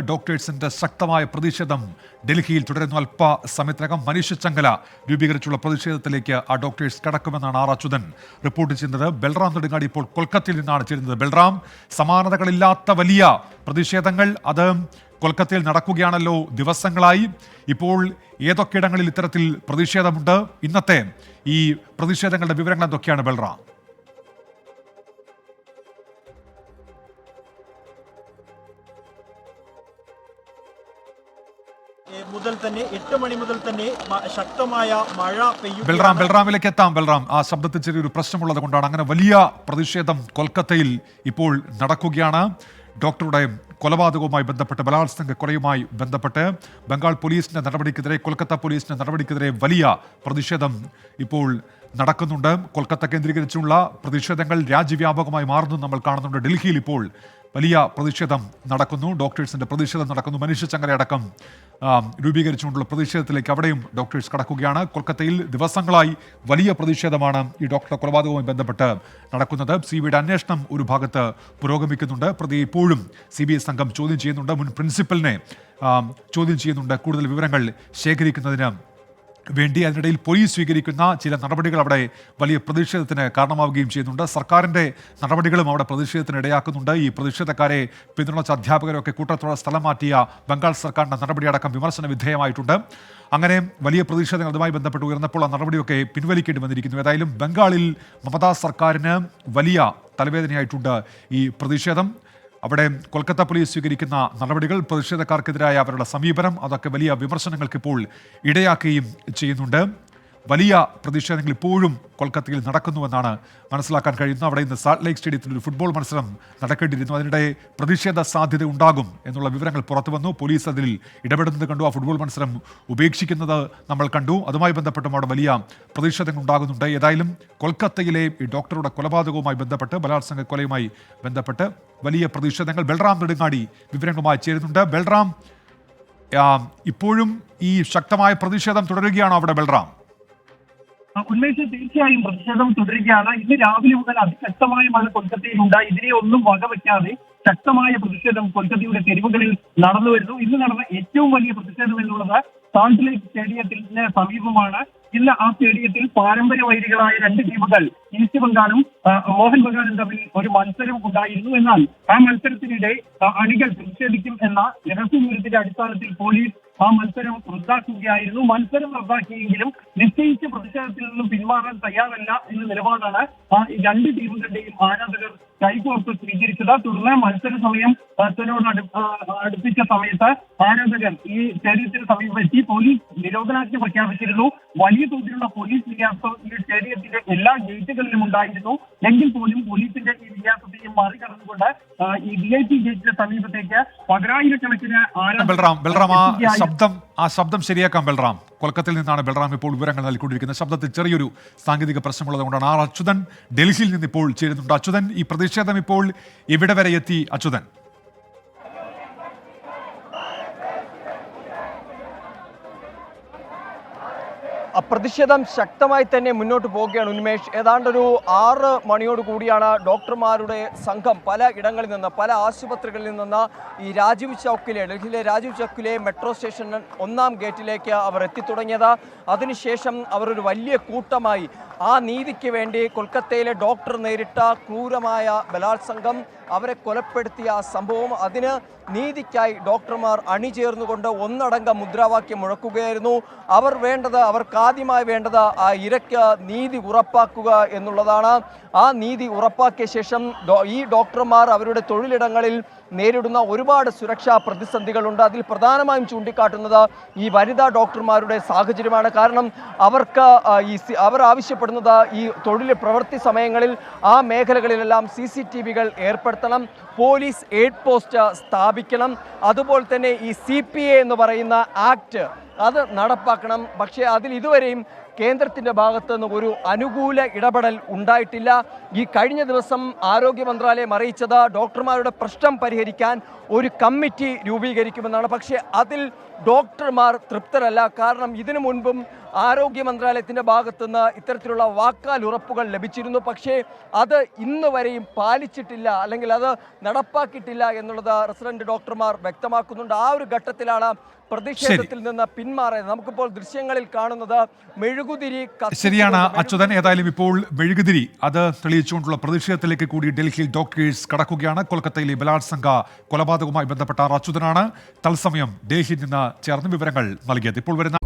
ഡോക്ടേഴ്സിന്റെ ശക്തമായ പ്രതിഷേധം ഡൽഹിയിൽ തുടരുന്നു. അല്പ സമയത്തിനകം മനുഷ്യച്ചങ്ങല രൂപീകരിച്ചുള്ള പ്രതിഷേധത്തിലേക്ക് ആ ഡോക്ടേഴ്സ് കടക്കുമെന്നാണ് ആർ അച്യുതൻ റിപ്പോർട്ട് ചെയ്യുന്നത്. ബൽറാം നെടുങ്ങാടി ഇപ്പോൾ കൊൽക്കത്തയിൽ നിന്നാണ് ചേരുന്നത്. ബൽറാം, സമാനതകളില്ലാത്ത വലിയ പ്രതിഷേധങ്ങൾ അത് കൊൽക്കത്തയിൽ നടക്കുകയാണല്ലോ ദിവസങ്ങളായി. ഇപ്പോൾ ഏതൊക്കെയിടങ്ങളിൽ ഇത്തരത്തിൽ പ്രതിഷേധമുണ്ട്? ഇന്നത്തെ ഈ പ്രതിഷേധങ്ങളുടെ വിവരങ്ങൾ എന്തൊക്കെയാണ് ബൽറാം? മുതൽ തന്നെ 8 മണി മുതൽ തന്നെ ശക്തമായ മഴ പെയ്യും. ബൽറാമിലേക്ക് എത്താം. ബൽറാം, ആ ശബ്ദത്തിൽ ചെറിയൊരു പ്രശ്നമുള്ളത് കൊണ്ടാണ് അങ്ങനെ വലിയ പ്രതിഷേധം കൊൽക്കത്തയിൽ ഇപ്പോൾ നടക്കുകയാണ്. ഡോക്ടറുടെ കൊലപാതകവുമായി ബന്ധപ്പെട്ട്, ബലാത്സംഗ കൊലയുമായി ബന്ധപ്പെട്ട് ബംഗാൾ പോലീസിന്റെ നടപടിക്കെതിരെ, കൊൽക്കത്ത പോലീസിന്റെ നടപടിക്കെതിരെ വലിയ പ്രതിഷേധം ഇപ്പോൾ നടക്കുന്നുണ്ട്. കൊൽക്കത്ത കേന്ദ്രീകരിച്ചുള്ള പ്രതിഷേധങ്ങൾ രാജ്യവ്യാപകമായി മാറുന്നു നമ്മൾ കാണുന്നുണ്ട്. ഡൽഹിയിൽ ഇപ്പോൾ വലിയ പ്രതിഷേധം നടക്കുന്നു, ഡോക്ടേഴ്സിന്റെ പ്രതിഷേധം നടക്കുന്നു. മനുഷ്യച്ചങ്ങലയടക്കം രൂപീകരിച്ചുകൊണ്ടുള്ള പ്രതിഷേധത്തിലേക്ക് അവിടെയും ഡോക്ടേഴ്സ് കടക്കുകയാണ്. കൊൽക്കത്തയിൽ ദിവസങ്ങളായി വലിയ പ്രതിഷേധമാണ് ഈ ഡോക്ടറുടെ കൊലപാതകവുമായി ബന്ധപ്പെട്ട് നടക്കുന്നത്. സിബിഐയുടെ അന്വേഷണം ഒരു ഭാഗത്ത് പുരോഗമിക്കുന്നുണ്ട്. പ്രതി ഇപ്പോഴും CBI സംഘം ചോദ്യം ചെയ്യുന്നുണ്ട്. മുൻ പ്രിൻസിപ്പലിനെ ചോദ്യം ചെയ്യുന്നുണ്ട് കൂടുതൽ വിവരങ്ങൾ ശേഖരിക്കുന്നതിന് വേണ്ടി. അതിനിടയിൽ പോലീസ് സ്വീകരിക്കുന്ന ചില നടപടികൾ അവിടെ വലിയ പ്രതിഷേധത്തിന് കാരണമാവുകയും ചെയ്യുന്നുണ്ട്. സർക്കാരിൻ്റെ നടപടികളും അവിടെ പ്രതിഷേധത്തിന് ഇടയാക്കുന്നുണ്ട്. ഈ പ്രതിഷേധക്കാരെ പിന്തുണച്ച അധ്യാപകരൊക്കെ കൂട്ടത്തോടെ സ്ഥലം മാറ്റിയ ബംഗാൾ സർക്കാരിൻ്റെ നടപടിയടക്കം വിമർശന വിധേയമായിട്ടുണ്ട്. അങ്ങനെ വലിയ പ്രതിഷേധങ്ങൾ അതുമായി ബന്ധപ്പെട്ട് ഉയർന്നപ്പോൾ ആ നടപടിയൊക്കെ പിൻവലിക്കേണ്ടി വന്നിരിക്കുന്നു. ഏതായാലും ബംഗാളിൽ മമതാ സർക്കാരിന് വലിയ തലവേദനയായിട്ടുണ്ട് ഈ പ്രതിഷേധം. അവിടെ കൊൽക്കത്ത പോലീസ് സ്വീകരിക്കുന്ന നടപടികൾ, പ്രതിഷേധക്കാർക്കെതിരായ അവരുടെ സമീപനം, അതൊക്കെ വലിയ വിമർശനങ്ങൾക്ക് ഇപ്പോൾ ഇടയാക്കുകയും ചെയ്യുന്നുണ്ട്. വലിയ പ്രതിഷേധങ്ങൾ ഇപ്പോഴും കൊൽക്കത്തയിൽ നടക്കുന്നുവെന്നാണ് മനസ്സിലാക്കാൻ കഴിയുന്നത്. അവിടെ ഇന്ന് സാൾട്ട് ലേക്ക് സ്റ്റേഡിയത്തിൽ ഒരു ഫുട്ബോൾ മത്സരം നടക്കേണ്ടിയിരുന്നു. അതിനിടെ പ്രതിഷേധ സാധ്യത ഉണ്ടാകും എന്നുള്ള വിവരങ്ങൾ പുറത്തു വന്നു. പോലീസ് അതിൽ ഇടപെടുന്നത് കണ്ടു. ആ ഫുട്ബോൾ മത്സരം ഉപേക്ഷിക്കുന്നത് നമ്മൾ കണ്ടു. അതുമായി ബന്ധപ്പെട്ടും അവിടെ വലിയ പ്രതിഷേധങ്ങൾ ഉണ്ടാകുന്നുണ്ട്. ഏതായാലും കൊൽക്കത്തയിലെ ഈ ഡോക്ടറുടെ കൊലപാതകവുമായി ബന്ധപ്പെട്ട്, ബലാത്സംഗ കൊലയുമായി ബന്ധപ്പെട്ട് വലിയ പ്രതിഷേധങ്ങൾ. ബൽറാം നെടുങ്ങാടി വിവരങ്ങളുമായി ചേരുന്നുണ്ട്. ബൽറാം, ഇപ്പോഴും ഈ ശക്തമായ പ്രതിഷേധം തുടരുകയാണോ അവിടെ ബൽറാം? ഉന്മേഷ്, തീർച്ചയായും പ്രതിഷേധം തുടരുകയാണ്. ഇന്ന് രാവിലെ മുതൽ അതിശക്തമായ മഴ കൊൽക്കത്തയിലുണ്ട്. ഇതിനെ ഒന്നും വകവയ്ക്കാതെ ശക്തമായ പ്രതിഷേധം കൊൽക്കത്തയുടെ തെരുവുകളിൽ നടന്നു വരുന്നു. ഇന്ന് നടന്ന ഏറ്റവും വലിയ പ്രതിഷേധം എന്നുള്ളത് സാൾട്ട് ലേക്ക് സ്റ്റേഡിയത്തിന് സമീപമാണ്. ഇന്ന് ആ സ്റ്റേഡിയത്തിൽ പാരമ്പര്യ വൈരികളായ രണ്ട് ടീമുകൾ, ഈസ്റ്റ് ബംഗാളും മോഹൻ ബഗാനും തമ്മിൽ ഒരു മത്സരം ഉണ്ടായിരുന്നു. എന്നാൽ ആ മത്സരത്തിനിടെ അണികൾ പ്രതിഷേധിക്കും എന്ന രഹസ്യവിവരത്തിന്റെ അടിസ്ഥാനത്തിൽ പോലീസ് ആ മത്സരം റദ്ദാക്കുകയായിരുന്നു. മത്സരം റദ്ദാക്കിയെങ്കിലും നിശ്ചയിച്ച പ്രതിഷേധത്തിൽ നിന്നും പിന്മാറാൻ തയ്യാറല്ല എന്ന നിലപാടാണ് രണ്ട് ടീമുകളുടെയും ആരാധകർ കൈകോർത്ത് സ്വീകരിച്ചത്. തുടർന്ന് മത്സര സമയം അടുപ്പിച്ച സമയത്ത് ആരാധകർ ഈ സ്റ്റേഡിയത്തിന് സമീപമെത്തി. പോലീസ് നിരോധനാജ്ഞ പ്രഖ്യാപിച്ചിരുന്നു. വലിയ തോതിലുള്ള പോലീസ് വിന്യാസം ഈ സ്റ്റേഡിയത്തിന്റെ എല്ലാ ഗേറ്റുകളിലും ഉണ്ടായിരുന്നു. എങ്കിൽ പോലും പോലീസിന്റെ ഈ വിന്യാസത്തെയും മറികടന്നുകൊണ്ട് ഈ VIP ഗേറ്റിന്റെ സമീപത്തേക്ക് 10,000-കണക്കിന് ആ ശബ്ദം ശരിയാക്കാം ബൽറാം. കൊൽക്കത്തയിൽ നിന്നാണ് ബൽറാം ഇപ്പോൾ വിവരങ്ങൾ നൽകിക്കൊണ്ടിരിക്കുന്നത്. ശബ്ദത്തിൽ ചെറിയൊരു സാങ്കേതിക പ്രശ്നമുള്ളത് കൊണ്ടാണ്. ആർ അച്യുതൻ ഡൽഹിയിൽ നിന്ന് ഇപ്പോൾ ചേരുന്നുണ്ട്. അച്യുതൻ, ഈ പ്രതിഷേധം ഇപ്പോൾ എവിടെ വരെ എത്തി അച്യുതൻ? പ്രതിഷേധം ശക്തമായി തന്നെ മുന്നോട്ട് പോവുകയാണ് ഉന്മേഷ്. ഏതാണ്ടൊരു 6 മണിയോട് കൂടിയാണ് ഡോക്ടർമാരുടെ സംഘം പല ഇടങ്ങളിൽ നിന്ന്, പല ആശുപത്രികളിൽ നിന്ന് ഈ ഡൽഹിയിലെ രാജീവ് ചൗക്കിലെ മെട്രോ സ്റ്റേഷൻ 1-ാം ഗേറ്റിലേക്ക് അവർ എത്തിത്തുടങ്ങിയത്. അതിനുശേഷം അവർ ഒരു വലിയ കൂട്ടമായി ആ നീതിക്ക് വേണ്ടി, കൊൽക്കത്തയിലെ ഡോക്ടർ നേരിട്ട ക്രൂരമായ ബലാത്സംഗം, അവരെ കൊലപ്പെടുത്തിയ ആ സംഭവം, അതിന് നീതിക്കായി ഡോക്ടർമാർ അണിചേർന്നുകൊണ്ട് ഒന്നടങ്കം മുദ്രാവാക്യം മുഴക്കുകയായിരുന്നു. അവർക്കാദ്യമായി വേണ്ടത് ആ ഇരയ്ക്ക് നീതി ഉറപ്പാക്കുക എന്നുള്ളതാണ്. ആ നീതി ഉറപ്പാക്കിയ ശേഷം ഈ ഡോക്ടർമാർ അവരുടെ തൊഴിലിടങ്ങളിൽ നേരിടുന്ന ഒരുപാട് സുരക്ഷാ പ്രതിസന്ധികളുണ്ട്. അതിൽ പ്രധാനമായും ചൂണ്ടിക്കാട്ടുന്നത് ഈ വനിതാ ഡോക്ടർമാരുടെ സാഹചര്യമാണ്. കാരണം അവർ ആവശ്യപ്പെടുന്നത് ഈ തൊഴിൽ പ്രവൃത്തി സമയങ്ങളിൽ ആ മേഖലകളിലെല്ലാം CCTVകൾ ഏർപ്പെടുത്തണം, പോലീസ് എയ്ഡ് പോസ്റ്റ് സ്ഥാപിക്കണം, അതുപോലെ തന്നെ ഈ CPA എന്ന് പറയുന്ന ആക്ട് അത് നടപ്പാക്കണം. പക്ഷേ അതിൽ ഇതുവരെയും കേന്ദ്രത്തിൻ്റെ ഭാഗത്തു നിന്ന് ഒരു അനുകൂല ഇടപെടൽ ഉണ്ടായിട്ടില്ല. ഈ കഴിഞ്ഞ ദിവസം ആരോഗ്യ മന്ത്രാലയം അറിയിച്ചത് ഡോക്ടർമാരുടെ പ്രശ്നം പരിഹരിക്കാൻ ഒരു കമ്മിറ്റി രൂപീകരിക്കുമെന്നാണ്. പക്ഷേ അതിൽ ഡോക്ടർമാർ തൃപ്തരല്ല. കാരണം ഇതിനു മുൻപും ആരോഗ്യ മന്ത്രാലയത്തിൻ്റെ ഭാഗത്തുനിന്ന് ഇത്തരത്തിലുള്ള വാക്കാൽ ഉറപ്പുകൾ ലഭിച്ചിരുന്നു. പക്ഷേ അത് ഇന്ന് വരെയും പാലിച്ചിട്ടില്ല, അല്ലെങ്കിൽ അത് നടപ്പാക്കിയിട്ടില്ല എന്നുള്ളത് റെസിഡന്റ് ഡോക്ടർമാർ വ്യക്തമാക്കുന്നുണ്ട്. ആ ഒരു ഘട്ടത്തിലാണ് പ്രതിഷേധത്തിൽ നിന്ന് പിന്മാറിയത്. നമുക്കിപ്പോൾ ദൃശ്യങ്ങളിൽ കാണുന്നത് മെഴുകുതിരി ശരിയാണ് അച്യുതൻ. ഏതായാലും ഇപ്പോൾ മെഴുകുതിരി അത് തെളിയിച്ചുകൊണ്ടുള്ള പ്രതിഷേധത്തിലേക്ക് കൂടി ഡൽഹിയിൽ ഡോക്ടേഴ്സ് കടക്കുകയാണ്. കൊൽക്കത്തയിലെ ബലാത്സംഗ കൊലപാതകവുമായി ബന്ധപ്പെട്ട അച്യുതനാണ് തത്സമയം ഡൽഹിയിൽ നിന്ന് ചേർന്ന് വിവരങ്ങൾ നൽകിയത്. ഇപ്പോൾ വരുന്ന